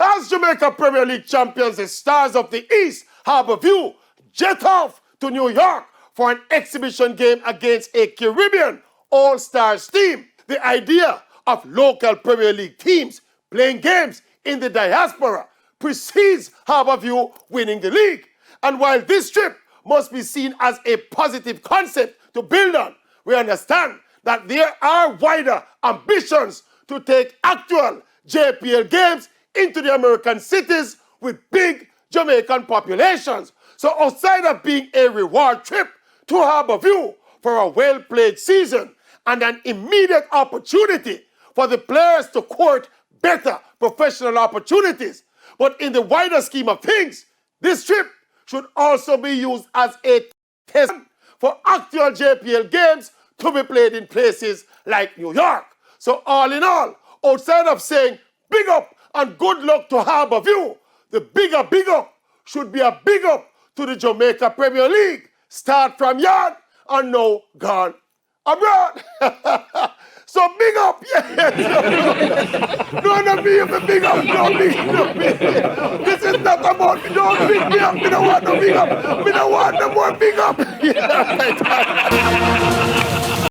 As Jamaica Premier League champions, the Stars of the East Harborview jet off to New York for an exhibition game against a Caribbean All-Stars team. The idea of local Premier League teams playing games in the diaspora precedes Harborview winning the league. And while this trip must be seen as a positive concept to build on, we understand that there are wider ambitions to take actual JPL games into the American cities with big Jamaican populations. So outside of being a reward trip to Harborview for a well-played season and an immediate opportunity for the players to court better professional opportunities, but in the wider scheme of things, this trip should also be used as a test for actual JPL games to be played in places like New York. So all in all, outside of saying big up and good luck to Harborview, the big up should be a big up to the Jamaica Premier League. Start from yard and now gone abroad. So big up, yes. No, me if big up, no. This is not about me, don't big me up. Me don't want no big up. Me don't want no more big up.